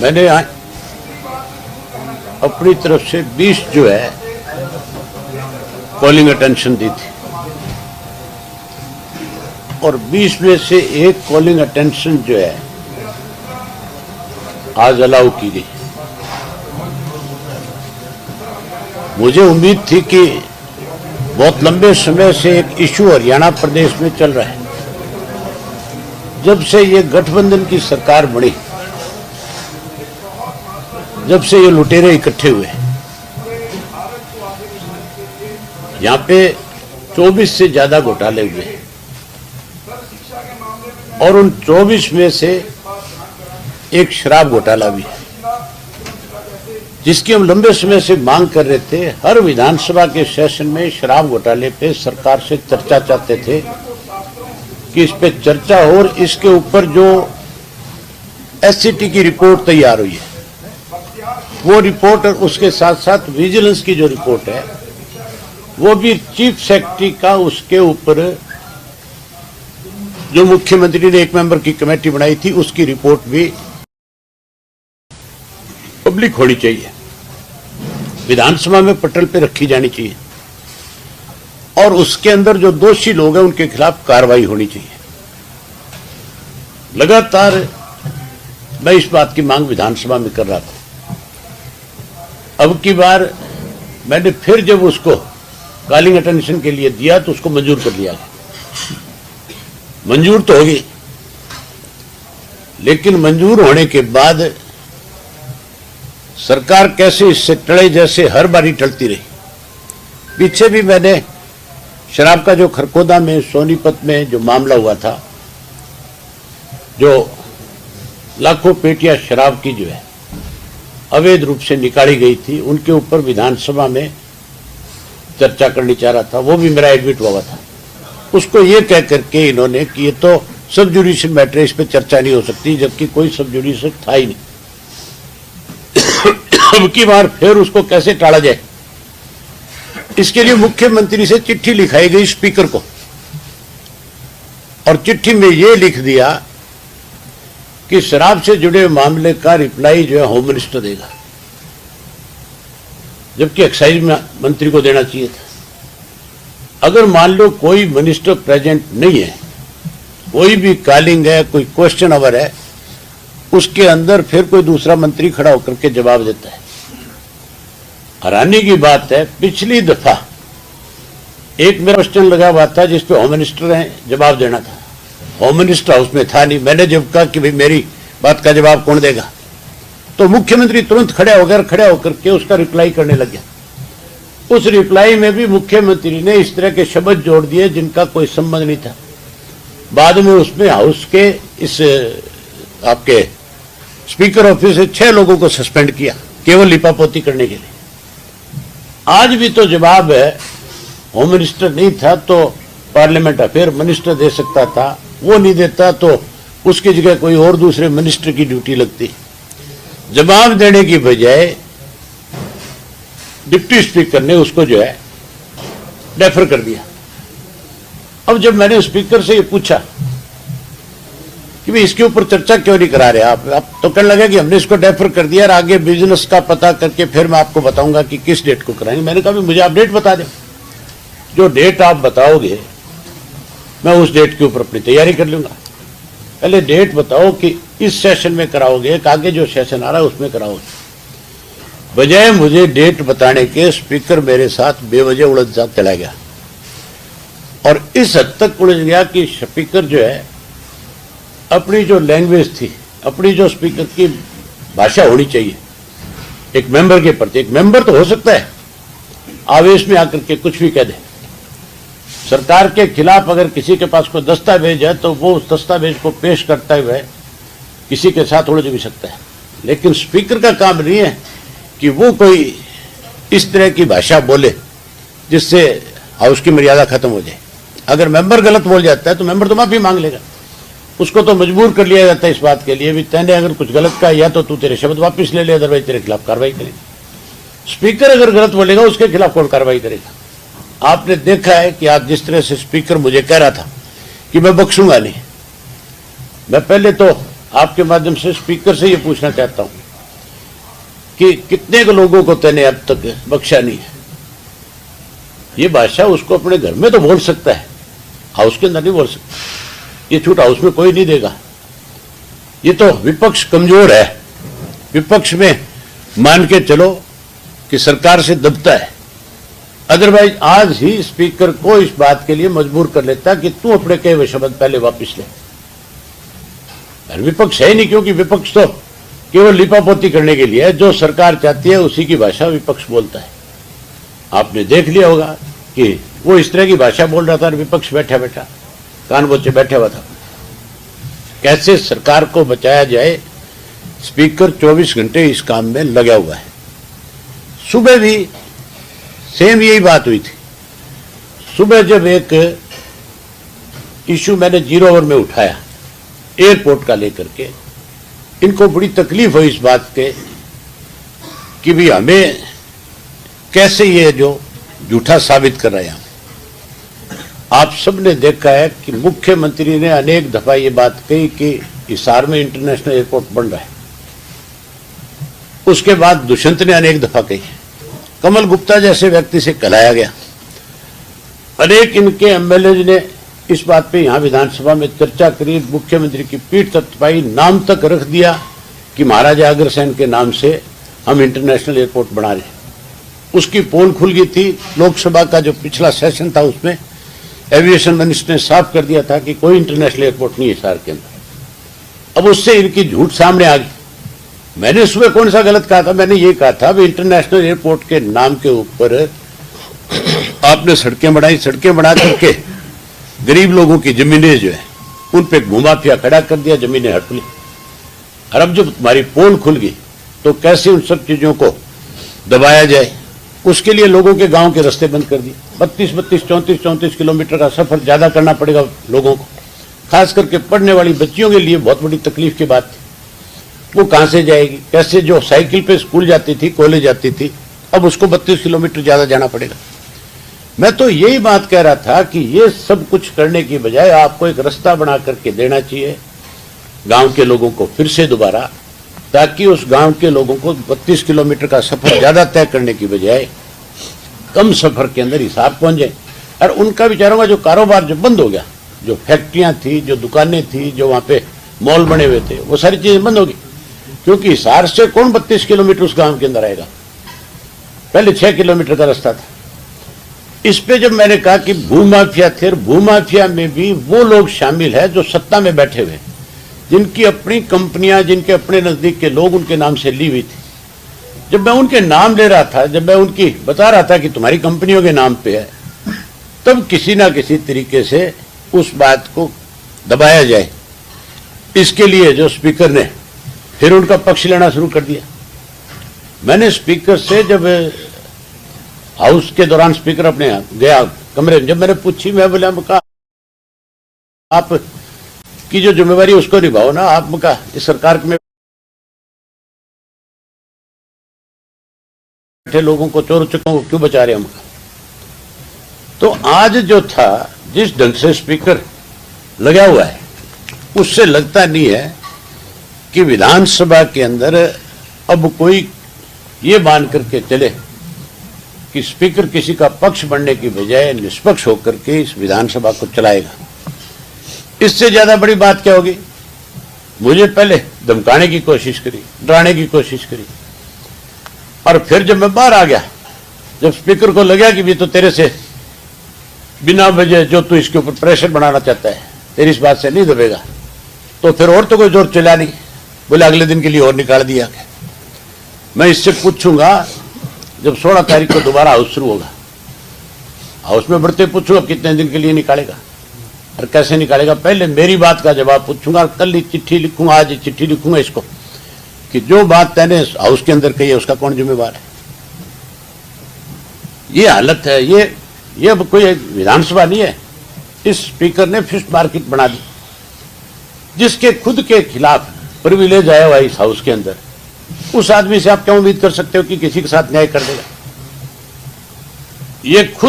मैंने अपनी तरफ से 20 जो है कॉलिंग अटेंशन दी थी और 20 में से एक कॉलिंग अटेंशन जो है आज अलाउ की गई। मुझे उम्मीद थी कि बहुत लंबे समय से एक इशू हरियाणा प्रदेश में चल रहा है। जब से ये गठबंधन की सरकार बनी, जब से ये लुटेरे इकट्ठे हुए, यहां पे 24 से ज्यादा घोटाले हुए और उन 24 में से एक शराब घोटाला भी है, जिसकी हम लंबे समय से मांग कर रहे थे। हर विधानसभा के सेशन में शराब घोटाले पे सरकार से चर्चा चाहते थे कि इस पे चर्चा हो और इसके ऊपर जो एससीटी की रिपोर्ट तैयार हुई है वो रिपोर्ट और उसके साथ साथ विजिलेंस की जो रिपोर्ट है वो भी चीफ सेक्रेटरी का, उसके ऊपर जो मुख्यमंत्री ने एक मेंबर की कमेटी बनाई थी उसकी रिपोर्ट भी पब्लिक होनी चाहिए, विधानसभा में पटल पे रखी जानी चाहिए और उसके अंदर जो दोषी लोग हैं उनके खिलाफ कार्रवाई होनी चाहिए। लगातार मैं इस बात की मांग विधानसभा में कर रहा था। अब की बार मैंने फिर जब उसको कॉलिंग अटेंशन के लिए दिया तो उसको मंजूर कर लिया गया। मंजूर तो होगी, लेकिन मंजूर होने के बाद सरकार कैसे इससे टले, जैसे हर बारी टलती रही। पीछे भी मैंने शराब का जो खरखोदा में, सोनीपत में जो मामला हुआ था, जो लाखों पेटियां शराब की जो है अवैध रूप से निकाली गई थी, उनके ऊपर विधानसभा में चर्चा करनी चाह रहा था। वो भी मेरा एडमिट हुआ था। उसको ये कह करके इन्होंने कि ये तो सब जुडिशियल मैटर, इस पर चर्चा नहीं हो सकती, जबकि कोई सब जुडिशियल था ही नहीं। अब की बार फिर उसको कैसे टाला जाए, इसके लिए मुख्यमंत्री से चिट्ठी लिखाई गई स्पीकर को और चिट्ठी में यह लिख दिया कि शराब से जुड़े मामले का रिप्लाई जो है होम मिनिस्टर देगा, जबकि एक्साइज मंत्री को देना चाहिए था। अगर मान लो कोई मिनिस्टर प्रेजेंट नहीं है, कोई भी कॉलिंग है, कोई क्वेश्चन आवर है, उसके अंदर फिर कोई दूसरा मंत्री खड़ा होकर के जवाब देता है। हैरानी की बात है, पिछली दफा एक मेरा क्वेश्चन लगा हुआ था जिसपे होम मिनिस्टर है जवाब देना था, होम मिनिस्टर हाउस में था नहीं। मैंने जब कहा कि भाई मेरी बात का जवाब कौन देगा, तो मुख्यमंत्री तुरंत खड़े होकर के उसका रिप्लाई करने लग गया। उस रिप्लाई में भी मुख्यमंत्री ने इस तरह के शब्द जोड़ दिए जिनका कोई संबंध नहीं था। बाद में उसमें हाउस के इस आपके स्पीकर ऑफिस से 6 लोगों को सस्पेंड किया केवल लिपापोती करने के लिए। आज भी तो जवाब है, होम मिनिस्टर नहीं था तो पार्लियामेंट अफेयर मिनिस्टर दे सकता था, वो नहीं देता तो उसकी जगह कोई और दूसरे मिनिस्टर की ड्यूटी लगती। जवाब देने की बजाय डिप्टी स्पीकर ने उसको जो है डेफर कर दिया। अब जब मैंने स्पीकर से ये पूछा कि भाई इसके ऊपर चर्चा क्यों नहीं करा रहे आप तो कहने लगा कि हमने इसको डेफर कर दिया और आगे बिजनेस का पता करके फिर मैं आपको बताऊंगा कि किस डेट को कराएंगे। मैंने कहा मुझे आप डेट बता दें, जो डेट आप बताओगे मैं उस डेट के ऊपर अपनी तैयारी कर लूंगा। पहले डेट बताओ कि इस सेशन में कराओगे कि आगे जो सेशन आ रहा है उसमें कराओगे। बजाय मुझे डेट बताने के स्पीकर मेरे साथ बेवजह उलझ जा चला गया और इस हद तक उलझ गया कि स्पीकर जो है अपनी जो लैंग्वेज थी, अपनी जो स्पीकर की भाषा होनी चाहिए एक मेंबर के प्रति, एक मेंबर तो हो सकता है आवेश में आकर के कुछ भी कह दे। सरकार के खिलाफ अगर किसी के पास कोई दस्तावेज है तो वो उस दस्तावेज को पेश करते हुए किसी के साथ उलझ भी सकता है, लेकिन स्पीकर का काम नहीं है कि वो कोई इस तरह की भाषा बोले जिससे हाउस की मर्यादा खत्म हो जाए। अगर मेंबर गलत बोल जाता है तो मेंबर तो माफी मांग लेगा, उसको तो मजबूर कर लिया जाता है इस बात के लिए भी तैने अगर कुछ गलत कहा या तो तू तेरे शब्द वापस ले ले, अदरवाइज तेरे खिलाफ कार्रवाई करेगा। स्पीकर अगर गलत बोलेगा उसके खिलाफ कौन कार्रवाई करेगा। आपने देखा है कि आज जिस तरह से स्पीकर मुझे कह रहा था कि मैं बख्शूंगा नहीं, मैं पहले तो आपके माध्यम से स्पीकर से ये पूछना चाहता हूं कि कितने को लोगों को तूने अब तक बख्शा नहीं है। ये बादशाह उसको अपने घर में तो बोल सकता है, हाउस के अंदर नहीं बोल सकता। ये छूट हाउस में कोई नहीं देगा। ये तो विपक्ष कमजोर है, विपक्ष में मान के चलो कि सरकार से दबता है। अदरवाइज आज ही स्पीकर को इस बात के लिए मजबूर कर लेता कि तू अपने कहे हुए शब्द पहले वापस ले। विपक्ष है ही नहीं, क्योंकि विपक्ष तो केवल लिपापोती करने के लिए है। जो सरकार चाहती है उसी की भाषा विपक्ष बोलता है। आपने देख लिया होगा कि वो इस तरह की भाषा बोल रहा था और विपक्ष बैठा बैठा कान बोचे बैठा हुआ था। कैसे सरकार को बचाया जाए, स्पीकर 24 घंटे इस काम में लगा हुआ है। सुबह भी सेम यही बात हुई थी। सुबह जब एक इशू मैंने 0 ओवर में उठाया एयरपोर्ट का लेकर के, इनको बड़ी तकलीफ हुई इस बात के कि भी हमें कैसे ये जो झूठा साबित कर रहे हैं। आप सबने देखा है कि मुख्यमंत्री ने अनेक दफा ये बात कही कि हिसार में इंटरनेशनल एयरपोर्ट बन रहा है। उसके बाद दुष्यंत ने अनेक दफा कही, कमल गुप्ता जैसे व्यक्ति से कहलाया गया। अनेक इनके एमएलए ने इस बात पे यहां विधानसभा में चर्चा करी, मुख्यमंत्री की पीठ तत्पाई, नाम तक रख दिया कि महाराजा अग्रसेन के नाम से हम इंटरनेशनल एयरपोर्ट बना रहे हैं। उसकी पोल खुल गई थी। लोकसभा का जो पिछला सेशन था उसमें एविएशन मिनिस्टर ने साफ कर दिया था कि कोई इंटरनेशनल एयरपोर्ट नहीं है हिसार के अंदर। अब उससे इनकी झूठ सामने आ गई। मैंने सुबह कौन सा गलत कहा था? मैंने ये कहा था भी इंटरनेशनल एयरपोर्ट के नाम के ऊपर आपने सड़कें बनाई, सड़कें बना करके गरीब लोगों की जमीनें जो है उन पे घुमाफिया खड़ा कर दिया, जमीनें हट ली। और अब जब तुम्हारी पोल खुल गई तो कैसे उन सब चीजों को दबाया जाए, उसके लिए लोगों के गांव के रास्ते बंद कर दिए। 32, 34 किलोमीटर का सफर ज्यादा करना पड़ेगा लोगों को, खास करके पढ़ने वाली बच्चियों के लिए बहुत बड़ी तकलीफ की बात थी। वो कहां से जाएगी, कैसे? जो साइकिल पे स्कूल जाती थी, कॉलेज जाती थी, अब उसको 32 किलोमीटर ज्यादा जाना पड़ेगा। मैं तो यही बात कह रहा था कि ये सब कुछ करने की बजाय आपको एक रास्ता बना करके देना चाहिए गांव के लोगों को फिर से दोबारा, ताकि उस गांव के लोगों को 32 किलोमीटर का सफर ज्यादा तय करने की बजाय कम सफर के अंदर हिसार पहुंच जाए। और उनका बेचारों का जो कारोबार जो बंद हो गया, जो फैक्ट्रियां थी, जो दुकानें थी, जो वहां पे मॉल बने हुए थे, वो सारी चीजें बंद होगी। क्योंकि हिसार से कौन 32 किलोमीटर उस गांव के अंदर आएगा? पहले 6 किलोमीटर का रास्ता था। इस पे जब मैंने कहा कि भूमाफिया थे, और भूमाफिया में भी वो लोग शामिल है जो सत्ता में बैठे हुए, जिनकी अपनी कंपनियां, जिनके अपने नजदीक के लोग उनके नाम से ली हुई थी। जब मैं उनके नाम ले रहा था, जब मैं उनकी बता रहा था कि तुम्हारी कंपनियों के नाम पे है, तब किसी ना किसी तरीके से उस बात को दबाया जाए, इसके लिए जो स्पीकर ने फिर उनका पक्ष लेना शुरू कर दिया। मैंने स्पीकर से जब हाउस के दौरान स्पीकर अपने गया कमरे में, जब मैंने पूछी, मैं बोला आप की जो जिम्मेवारी उसको निभाओ ना, आप मका इस सरकार में बैठे लोगों को, चोर चक्कों को क्यों बचा रहे हम? तो आज जो था, जिस ढंग से स्पीकर लगा हुआ है, उससे लगता नहीं है कि विधानसभा के अंदर अब कोई ये मान करके चले कि स्पीकर किसी का पक्ष बनने की बजाय निष्पक्ष होकर के इस विधानसभा को चलाएगा। इससे ज्यादा बड़ी बात क्या होगी? मुझे पहले धमकाने की कोशिश करी, डराने की कोशिश करी, और फिर जब मैं बाहर आ गया, जब स्पीकर को लगा कि भी तो तेरे से बिना वजह जो तू इसके ऊपर प्रेशर बनाना चाहता है, तेरी इस बात से नहीं दबेगा, तो फिर और तो कोई जोर चला नहीं। बोले अगले दिन के लिए और निकाल दिया। मैं इससे पूछूंगा जब 16 तारीख को दोबारा हाउस शुरू होगा, हाउस में बढ़ते पूछूंगा कितने दिन के लिए निकालेगा और कैसे निकालेगा। पहले मेरी बात का जवाब पूछूंगा, कल ही चिट्ठी लिखूंगा, आज ही चिट्ठी लिखूंगा इसको कि जो बात तैने हाउस के अंदर कही है उसका कौन जिम्मेवार है। ये हालत है। ये अब कोई विधानसभा नहीं है। इस स्पीकर ने फिश मार्केट बना दी, जिसके खुद के खिलाफ प्रिविलेज आया हुआ इस हाउस के अंदर। उस आदमी से आप क्या उम्मीद कर सकते हो कि किसी के साथ न्याय कर देगा? ये खुद